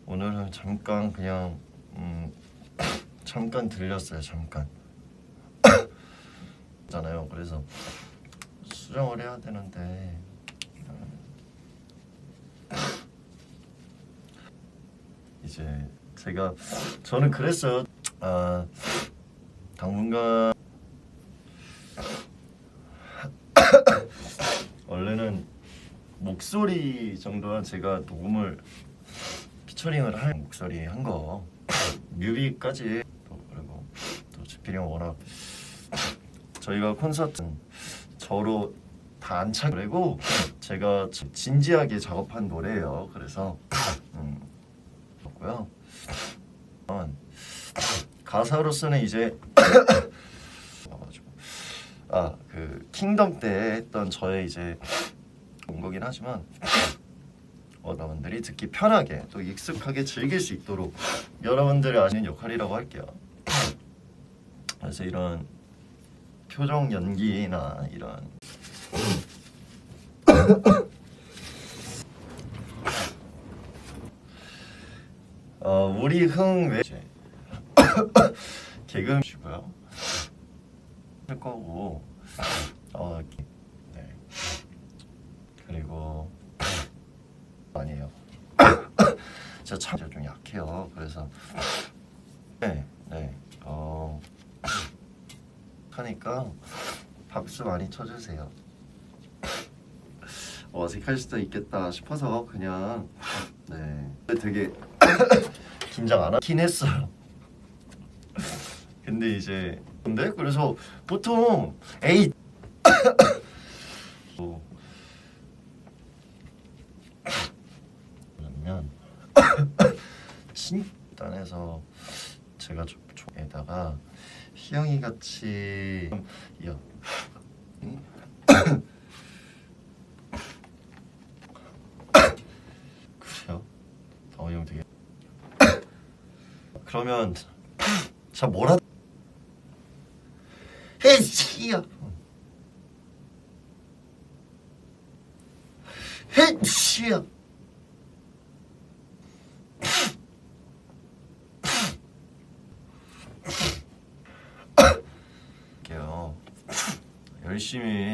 오늘은 잠깐 그냥 잠깐 들렸어요. 잠깐 잖아요. 그래서 수정을 해야 되는데 이제 저는 그랬어요. 당분간 원래는 목소리 정도는 제가 녹음을 피처링을 할 목소리 한 거 뮤비까지 그리고 또 지필이 형 워낙 저희가 콘서트 저로 다 안 차고 제가 진지하게 작업한 노래예요. 그래서 고요. 가사로서는 이제 그 킹덤 때 했던 저의 이제 온 거긴 하지만 여러분들이 듣기 편하게 또 익숙하게 즐길 수 있도록 여러분들이 아시는 역할이라고 할게요. 그래서 이런 표정 연기나 이런 우리 흥 개그시고요. 할 거고 네. 그리고 아니에요. 제가 참 좀 약해요. 그래서 네 하니까 박수 많이 쳐주세요. 어색할 수도 있겠다 싶어서 그냥 되게 긴장 안 하긴 했어요. 근데 그래서 보통 에이 그러면 진단해서 제가 에다가 희영이 같이 그래요? 형 되게 그러면 자 뭐라 헤이야 헤이야 열심히